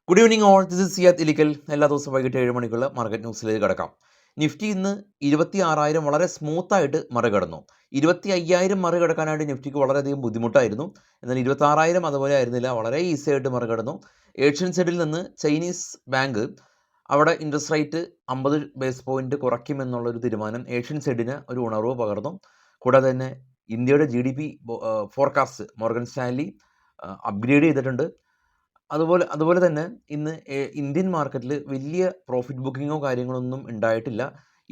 Good evening all, this is Siyad Ilikkal. എല്ലാ ദിവസവും വൈകിട്ട് 7 മണിക്കുള്ള മാർക്കറ്റ് ന്യൂസിലേക്ക് കിടക്കാം. നിഫ്റ്റി ഇന്ന് 26,000 വളരെ സ്മൂത്തായിട്ട് മറികടന്നു. 25,000 മറികടക്കാനായിട്ട് നിഫ്റ്റിക്ക് വളരെയധികം ബുദ്ധിമുട്ടായിരുന്നു. എന്നാൽ 26,000 അതുപോലെ ആയിരുന്നില്ല, വളരെ ഈസി ആയിട്ട് മറികടന്നു. ഏഷ്യൻ സൈഡിൽ നിന്ന് ചൈനീസ് ബാങ്ക് അവിടെ ഇൻട്രസ്റ്റ് റേറ്റ് 50 ബേസ് പോയിന്റ് കുറയ്ക്കുമെന്നുള്ളൊരു തീരുമാനം ഏഷ്യൻ സൈഡിന് ഒരു ഉണർവ് പകർന്നു. കൂടാതെ തന്നെ ഇന്ത്യയുടെ GDP forecast Morgan Stanley upgrade ചെയ്തിട്ടുണ്ട്. അതുപോലെ തന്നെ ഇന്ന് ഇന്ത്യൻ മാർക്കറ്റിൽ വലിയ പ്രോഫിറ്റ് ബുക്കിങ്ങോ കാര്യങ്ങളൊന്നും ഉണ്ടായിട്ടില്ല.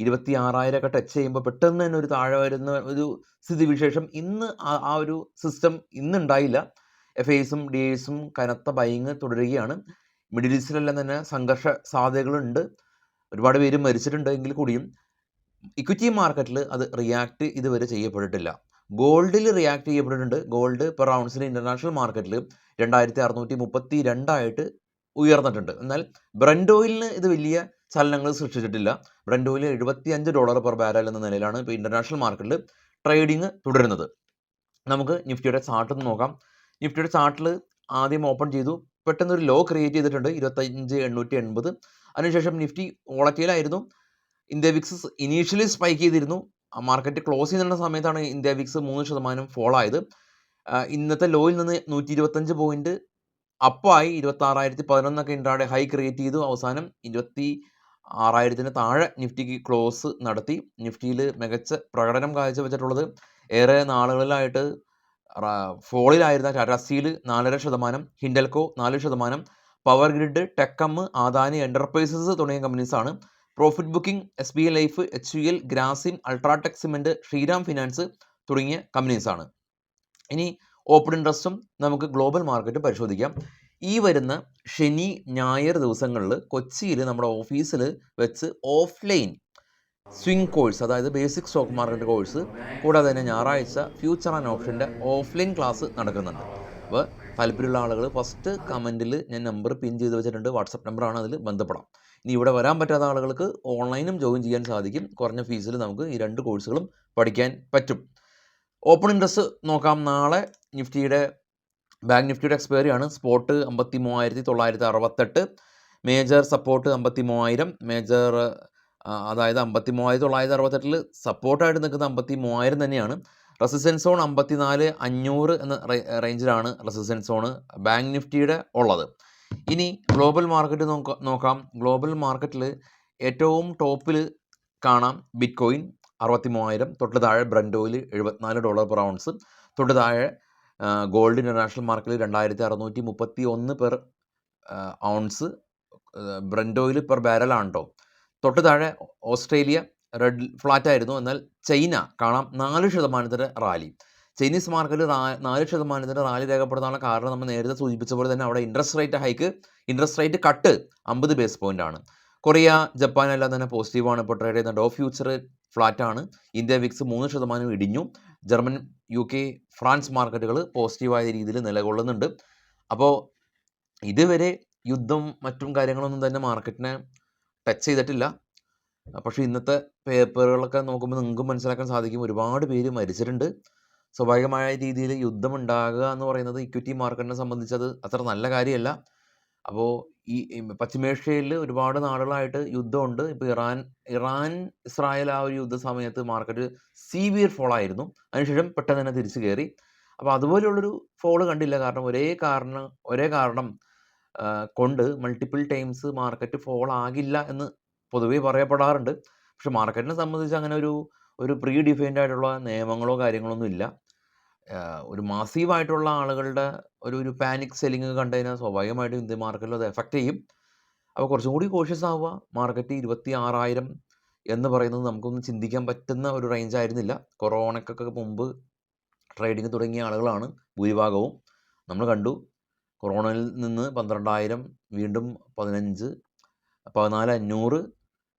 26,000 ഒക്കെ ടച്ച് ചെയ്യുമ്പോൾ പെട്ടെന്ന് തന്നെ ഒരു താഴെ വരുന്ന ഒരു സ്ഥിതിവിശേഷം ഇന്ന് ആ ഒരു സിസ്റ്റം ഇന്നുണ്ടായില്ല. FISും DISും കനത്ത ബൈയിങ് തുടരുകയാണ്. മിഡിൽ ഈസ്റ്റിലെല്ലാം തന്നെ സംഘർഷ സാധ്യതകളുണ്ട്. ഒരുപാട് പേര് മരിച്ചിട്ടുണ്ട്. എങ്കിൽ കൂടിയും ഇക്വിറ്റി മാർക്കറ്റിൽ അത് റിയാക്ട് ഇതുവരെ ചെയ്യപ്പെട്ടിട്ടില്ല. ഗോൾഡിൽ റിയാക്ട് ചെയ്യപ്പെട്ടിട്ടുണ്ട്. ഗോൾഡ് പെർ ഔൺസിന് ഇൻ്റർനാഷണൽ മാർക്കറ്റിൽ 2,632 ഉയർന്നിട്ടുണ്ട്. എന്നാൽ ബ്രന്റ് ഓയിലിന് ഇത് വലിയ ചലനങ്ങൾ സൃഷ്ടിച്ചിട്ടില്ല. ബ്രന്റ് ഓയിൽ $75 പെർ ബാരൽ എന്ന നിലയിലാണ് ഇപ്പോൾ ഇൻ്റർനാഷണൽ മാർക്കറ്റിൽ ട്രേഡിംഗ് തുടരുന്നത്. നമുക്ക് നിഫ്റ്റിയുടെ ചാർട്ട് ഒന്ന് നോക്കാം. നിഫ്റ്റിയുടെ ചാർട്ടിൽ ആദ്യം ഓപ്പൺ ചെയ്തു, പെട്ടെന്ന് ഒരു ലോ ക്രിയേറ്റ് ചെയ്തിട്ടുണ്ട് 25,880. അതിനുശേഷം നിഫ്റ്റി വോളറ്റൈലായിരുന്നു. ഇന്ത്യ വിക്സ് ഇനീഷ്യലി സ്പൈക്ക് ചെയ്തിരുന്നു. മാർക്കറ്റ് ക്ലോസ് ചെയ്യുന്ന സമയത്താണ് ഇന്ത്യ വിക്സ് 3% ഫോൾ ആയത്. ഇന്നത്തെ ലോയിൽ നിന്ന് 125 പോയിന്റ് അപ്പായി 26,011 ഇൻട്രാഡേ ഹൈ ക്രിയേറ്റ് ചെയ്തു. അവസാനം 26,000 താഴെ നിഫ്റ്റിക്ക് ക്ലോസ് നടത്തി. നിഫ്റ്റിയിൽ മികച്ച പ്രകടനം കാഴ്ചവെച്ചിട്ടുള്ളത് ഏറെ നാളുകളിലായിട്ട് ഫോളിലായിരുന്ന Tata Steel 4.5%, Hindalco 4%, Power Grid, TechM, Adani Enterprises തുടങ്ങിയ കമ്പനീസാണ്. Profit booking SBI Life, HUL, Grasim, UltraTech Cement, Shriram Finance തുടങ്ങിയ കമ്പനീസാണ്. ഇനി ഓപ്പൺ ഇൻട്രസ്റ്റും നമുക്ക് ഗ്ലോബൽ മാർക്കറ്റും പരിശോധിക്കാം. ഈ വരുന്ന ശനി ഞായർ ദിവസങ്ങളിൽ കൊച്ചിയിൽ നമ്മുടെ ഓഫീസിൽ വെച്ച് ഓഫ്ലൈൻ സ്വിംഗ് കോഴ്സ്, അതായത് ബേസിക് സ്റ്റോക്ക് മാർക്കറ്റ് കോഴ്സ്, കൂടാതെ തന്നെ ഞായറാഴ്ച ഫ്യൂച്ചർ ആൻഡ് ഓപ്ഷൻ്റെ ഓഫ്ലൈൻ ക്ലാസ് നടക്കുന്നുണ്ട്. അപ്പോൾ താല്പര്യമുള്ള ആളുകൾ ഫസ്റ്റ് കമൻറ്റിൽ ഞാൻ നമ്പർ പിൻ ചെയ്ത് വെച്ചിട്ടുണ്ട്. വാട്സപ്പ് നമ്പറാണ്, അതിൽ ബന്ധപ്പെടാം. ഇനി ഇവിടെ വരാൻ പറ്റാത്ത ആളുകൾക്ക് ഓൺലൈനും ജോയിൻ ചെയ്യാൻ സാധിക്കും. കുറഞ്ഞ ഫീസിൽ നമുക്ക് ഈ 2 കോഴ്സുകളും പഠിക്കാൻ പറ്റും. ഓപ്പൺ ഇൻട്രസ്റ്റ് നോക്കാം. നാളെ ബാങ്ക് നിഫ്റ്റിയുടെ എക്സ്പയറി ആണ്. സ്പോട്ട് 53,968, മേജർ സപ്പോർട്ട് 53,000, മേജർ അതായത് 53,968 സപ്പോർട്ടായിട്ട് നിൽക്കുന്ന 53,000 തന്നെയാണ്. റെസിസ്റ്റൻസ് സോൺ 54,500 എന്ന റേഞ്ചിലാണ് റെസിസ്റ്റൻസ് സോൺ ബാങ്ക് നിഫ്റ്റിയുടെ ഉള്ളത്. ഇനി ഗ്ലോബൽ മാർക്കറ്റ് നോക്കാം. ഗ്ലോബൽ മാർക്കറ്റിൽ ഏറ്റവും ടോപ്പിൽ കാണാം ബിറ്റ് കോയിൻ 63,000, തൊട്ട് താഴെ ബ്രന്റ് ഓയിൽ $74 പെർ ഔൺസ്, തൊട്ട് താഴെ ഗോൾഡ് ഇൻ്റർനാഷണൽ മാർക്കറ്റിൽ 2,631 per ounce, Brent oil per ബാരലാണ് കേട്ടോ. തൊട്ട് താഴെ ഓസ്ട്രേലിയ റെഡ് ഫ്ലാറ്റ് ആയിരുന്നു. എന്നാൽ ചൈന കാണാം 4% റാലി. ചൈനീസ് മാർക്കറ്റിൽ 4% റാലി രേഖപ്പെടുത്താനുള്ള കാരണം നമ്മൾ നേരത്തെ സൂചിപ്പിച്ച പോലെ തന്നെ അവിടെ interest rate cut 50 base point ആണ്. കൊറിയ, ജപ്പാൻ എല്ലാം തന്നെ പോസിറ്റീവാണ്. ഇപ്പോൾ ട്രേഡ് ചെയ്യുന്ന ഡോ ഫ്യൂച്ചർ ഫ്ലാറ്റാണ്. ഇന്ത്യ വിക്സ് 3% ഇടിഞ്ഞു. ജർമ്മൻ, UK, ഫ്രാൻസ് മാർക്കറ്റുകൾ പോസിറ്റീവായ രീതിയിൽ നിലകൊള്ളുന്നുണ്ട്. അപ്പോൾ ഇതുവരെ യുദ്ധം മറ്റും കാര്യങ്ങളൊന്നും തന്നെ മാർക്കറ്റിനെ ടച്ച് ചെയ്തിട്ടില്ല. പക്ഷേ ഇന്നത്തെ പേപ്പറുകളൊക്കെ നോക്കുമ്പോൾ നിങ്ങൾക്കും മനസ്സിലാക്കാൻ സാധിക്കും, ഒരുപാട് പേര് മരിച്ചിട്ടുണ്ട്. സ്വാഭാവികമായ രീതിയിൽ യുദ്ധം ഉണ്ടാകുക എന്ന് പറയുന്നത് ഇക്വിറ്റി മാർക്കറ്റിനെ സംബന്ധിച്ചത് അത്ര നല്ല കാര്യമല്ല. അപ്പോൾ ഈ പശ്ചിമേഷ്യയിൽ ഒരുപാട് നാളുകളായിട്ട് യുദ്ധമുണ്ട്. ഇപ്പോൾ ഇറാൻ ഇസ്രായേൽ ആ ഒരു യുദ്ധ സമയത്ത് മാർക്കറ്റ് സീവിയർ ഫോൾ ആയിരുന്നു. അതിനുശേഷം പെട്ടെന്ന് തന്നെ തിരിച്ചു കയറി. അപ്പോൾ അതുപോലെയുള്ളൊരു ഫോള് കണ്ടില്ല. കാരണം ഒരേ കാരണം കൊണ്ട് മൾട്ടിപ്പിൾ ടൈംസ് മാർക്കറ്റ് ഫോൾ ആകില്ല എന്ന് പൊതുവേ പറയപ്പെടാറുണ്ട്. പക്ഷെ മാർക്കറ്റിനെ സംബന്ധിച്ച് അങ്ങനെ ഒരു പ്രീ ഡിഫൈൻഡ് ആയിട്ടുള്ള നിയമങ്ങളോ കാര്യങ്ങളൊന്നും ഇല്ല. ഒരു മാസീവായിട്ടുള്ള ആളുകളുടെ ഒരു പാനിക് സെല്ലിങ് കണ്ടു കഴിഞ്ഞാൽ സ്വാഭാവികമായിട്ടും ഇന്ത്യൻ മാർക്കറ്റിൽ അത് എഫക്റ്റ് ചെയ്യും. അപ്പോൾ കുറച്ചും കൂടി കോഷ്യസ് ആവുക. മാർക്കറ്റ് 26,000 എന്ന് പറയുന്നത് നമുക്കൊന്നും ചിന്തിക്കാൻ പറ്റുന്ന ഒരു റേഞ്ച് ആയിരുന്നില്ല. കൊറോണയ്ക്കൊക്കെ മുമ്പ് ട്രേഡിങ് തുടങ്ങിയ ആളുകളാണ് ഭൂരിഭാഗവും. നമ്മൾ കണ്ടു കൊറോണയിൽ നിന്ന് 12,000, വീണ്ടും 15, 14,500,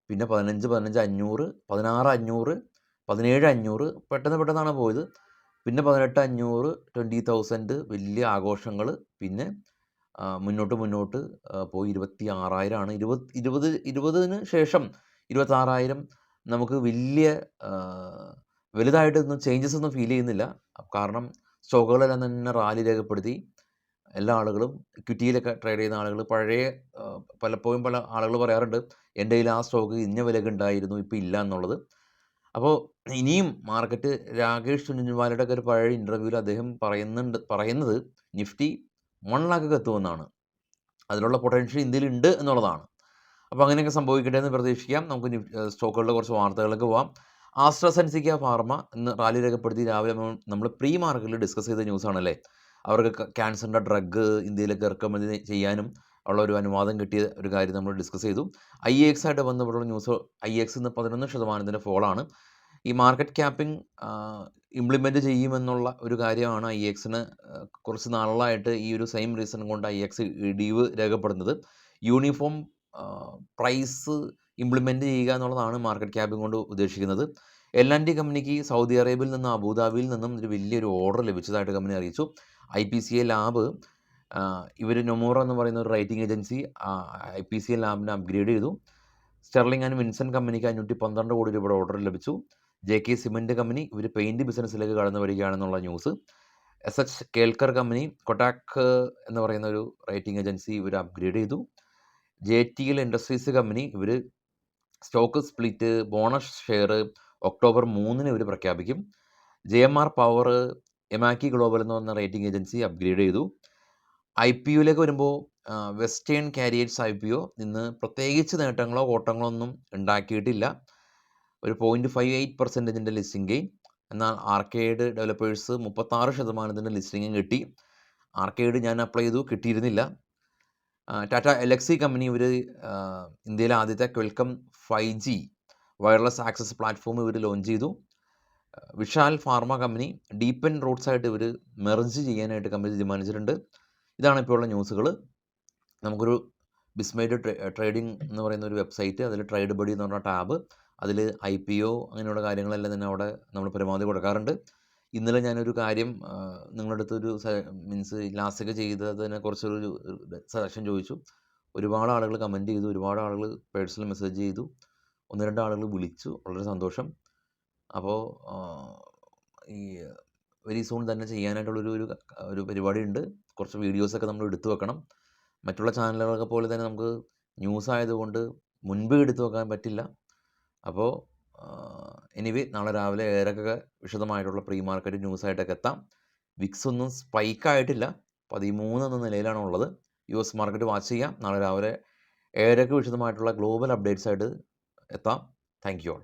പിന്നെ 15, 15,500, 16,500, 17,500 പെട്ടെന്നാണ് പോയത്. പിന്നെ 18,500, 20,000 വലിയ ആഘോഷങ്ങൾ. പിന്നെ മുന്നോട്ട് പോയി 26,000 ആണ്. 20-ന് ശേഷം 26,000 നമുക്ക് വലുതായിട്ടൊന്നും ചേഞ്ചസ് ഒന്നും ഫീൽ ചെയ്യുന്നില്ല. കാരണം സ്റ്റോക്കുകളെല്ലാം തന്നെ റാലി രേഖപ്പെടുത്തി. എല്ലാ ആളുകളും ഇക്വിറ്റിയിലൊക്കെ ട്രേഡ് ചെയ്യുന്ന ആളുകൾ പഴയ പലപ്പോഴും പല ആളുകൾ പറയാറുണ്ട് എൻ്റെ കയ്യിൽ ആ സ്റ്റോക്ക് ഇന്ന വിലക്ക് ഉണ്ടായിരുന്നു ഇപ്പോൾ ഇല്ല എന്നുള്ളത്. അപ്പോൾ ഇനിയും മാർക്കറ്റ് രാകേഷ് ചുഞ്ചുൻവാലയുടെ ഒക്കെ ഒരു പഴയ ഇൻ്റർവ്യൂവിൽ അദ്ദേഹം പറയുന്നത് നിഫ്റ്റി 1 lakh എത്തുമെന്നാണ്. അതിനുള്ള പൊട്ടൻഷ്യൽ ഇന്ത്യയിലുണ്ട് എന്നുള്ളതാണ്. അപ്പോൾ അങ്ങനെയൊക്കെ സംഭവിക്കട്ടെ എന്ന് പ്രതീക്ഷിക്കാം. നമുക്ക് സ്റ്റോക്കുകളുടെ കുറച്ച് വാർത്തകളിലേക്ക് പോവാം. ആസ്ട്രസെൻസിക്ക ഫാർമ ഇന്ന് റാലി രേഖപ്പെടുത്തി. രാവിലെ നമ്മൾ പ്രീ മാർക്കറ്റിൽ ഡിസ്കസ് ചെയ്ത ന്യൂസാണല്ലേ. അവർക്ക് ക്യാൻസറിൻ്റെ ഡ്രഗ് ഇന്ത്യയിലേക്ക് റെക്കമെൻഡ് ചെയ്യാനും ഉള്ള ഒരു അനുവാദം കിട്ടിയ ഒരു കാര്യം നമ്മൾ ഡിസ്കസ് ചെയ്തു. IEX ആയിട്ട് ബന്ധപ്പെട്ടുള്ള ന്യൂസ്. IEX ഇന്ന് 11% ഫോളാണ്. ഈ മാർക്കറ്റ് ക്യാപ്പിംഗ് ഇംപ്ലിമെൻറ്റ് ചെയ്യുമെന്നുള്ള ഒരു കാര്യമാണ് IEXന് കുറച്ച് നാളായിട്ട് ഈ ഒരു സെയിം റീസൺ കൊണ്ട് IEX ഇടിവ് രേഖപ്പെടുന്നത്. യൂണിഫോം പ്രൈസ് ഇംപ്ലിമെൻറ്റ് ചെയ്യുക എന്നുള്ളതാണ് മാർക്കറ്റ് ക്യാപ്പിംഗ് കൊണ്ട് ഉദ്ദേശിക്കുന്നത്. L&T കമ്പനിക്ക് സൗദി അറേബ്യയിൽ നിന്നും അബുദാബിയിൽ നിന്നും ഒരു വലിയൊരു ഓർഡർ ലഭിച്ചതായിട്ട് കമ്പനി അറിയിച്ചു. IPCA ലാബ് ഇവർ നൊമോറ എന്ന് പറയുന്ന ഒരു റേറ്റിംഗ് ഏജൻസി IPCA ലാബിനെ അപ്ഗ്രേഡ് ചെയ്തു. സ്റ്റെർലിംഗ് ആൻഡ് വിൻസൺ കമ്പനിക്ക് 512 കോടി രൂപയുടെ ഓർഡർ ലഭിച്ചു. JK സിമെൻറ്റ് കമ്പനി ഇവർ പെയിൻറ്റ് ബിസിനസ്സിലേക്ക് കടന്നു വരികയാണെന്നുള്ള ന്യൂസ്. SH കേൽക്കർ കമ്പനി കൊട്ടാക് എന്ന് പറയുന്ന ഒരു റേറ്റിംഗ് ഏജൻസി ഇവർ അപ്ഗ്രേഡ് ചെയ്തു. JTL ഇൻഡസ്ട്രീസ് കമ്പനി ഇവർ stock split bonus share October 3 ഇവർ പ്രഖ്യാപിക്കും. JMR പവർ എമാക്കി ഗ്ലോബൽ എന്ന് പറഞ്ഞ റേറ്റിംഗ് ഏജൻസി അപ്ഗ്രേഡ് ചെയ്തു. IPOയിലേക്ക് വരുമ്പോൾ വെസ്റ്റേൺ കാരിയേറ്റ്സ് IPO ഇന്ന് പ്രത്യേകിച്ച് നേട്ടങ്ങളോ കോട്ടങ്ങളോ ഒന്നും ഉണ്ടാക്കിയിട്ടില്ല. ഒരു 0.58% ലിസ്റ്റിംഗ് ഗെയിൻ. എന്നാൽ ആർക്കേഡ് ഡെവലപ്പേഴ്സ് 36% ലിസ്റ്റിംഗും കിട്ടി. ആർക്കേഡ് ഞാൻ അപ്ലൈ ചെയ്തു, കിട്ടിയിരുന്നില്ല. ടാറ്റ എലക്സി കമ്പനി ഇവർ ഇന്ത്യയിലെ ആദ്യത്തെ ക്വൽക്കം 5G വയർലെസ് ആക്സസ് പ്ലാറ്റ്ഫോം ഇവർ ലോഞ്ച് ചെയ്തു. Vishal pharma company deepen Roots ആയിട്ട് ഇവർ മെർജ് ചെയ്യാനായിട്ട് കമ്പനി തീരുമാനിച്ചിട്ടുണ്ട്. ഇതാണ് ഇപ്പോൾ ഉള്ള ന്യൂസുകൾ. നമുക്കൊരു ബിസ്മൈഡ് ട്രേഡിംഗ് എന്ന് പറയുന്ന ഒരു വെബ്സൈറ്റ്, അതിൽ ട്രേഡ് ബഡി എന്ന് പറഞ്ഞ ടാബ്, അതിൽ IPO അങ്ങനെയുള്ള കാര്യങ്ങളെല്ലാം തന്നെ അവിടെ നമ്മൾ പരമാവധി കൊടുക്കാറുണ്ട്. ഇന്നലെ ഞാനൊരു കാര്യം നിങ്ങളുടെ അടുത്തൊരു മീൻസ് ലാസ്റ്റൊക്കെ ചെയ്തതിനെ കുറിച്ചൊരു സജഷൻ ചോദിച്ചു. ഒരുപാട് ആളുകൾ കമൻറ്റ് ചെയ്തു, ഒരുപാട് ആളുകൾ പേഴ്സണൽ മെസ്സേജ് ചെയ്തു, 1-2 ആളുകൾ വിളിച്ചു. വളരെ സന്തോഷം. അപ്പോൾ ഈ വെരി സൂൺ തന്നെ ചെയ്യാനായിട്ടുള്ളൊരു പരിപാടിയുണ്ട്. കുറച്ച് വീഡിയോസൊക്കെ നമ്മൾ എടുത്തു വെക്കണം. മറ്റുള്ള ചാനലുകളൊക്കെ പോലെ തന്നെ നമുക്ക് ന്യൂസ് ആയതുകൊണ്ട് മുൻപ് എടുത്തു വെക്കാൻ പറ്റില്ല. അപ്പോൾ എനിവേ നാളെ രാവിലെ 7:00 വിശദമായിട്ടുള്ള പ്രീ മാർക്കറ്റ് ന്യൂസായിട്ടൊക്കെ എത്താം. വിക്സ് ഒന്നും സ്പൈക്കായിട്ടില്ല, 13 എന്ന നിലയിലാണ് ഉള്ളത്. US മാർക്കറ്റ് വാച്ച് ചെയ്യാം. നാളെ രാവിലെ 7:00 വിശദമായിട്ടുള്ള ഗ്ലോബൽ അപ്ഡേറ്റ്സ് ആയിട്ട് എത്താം. Thank you all.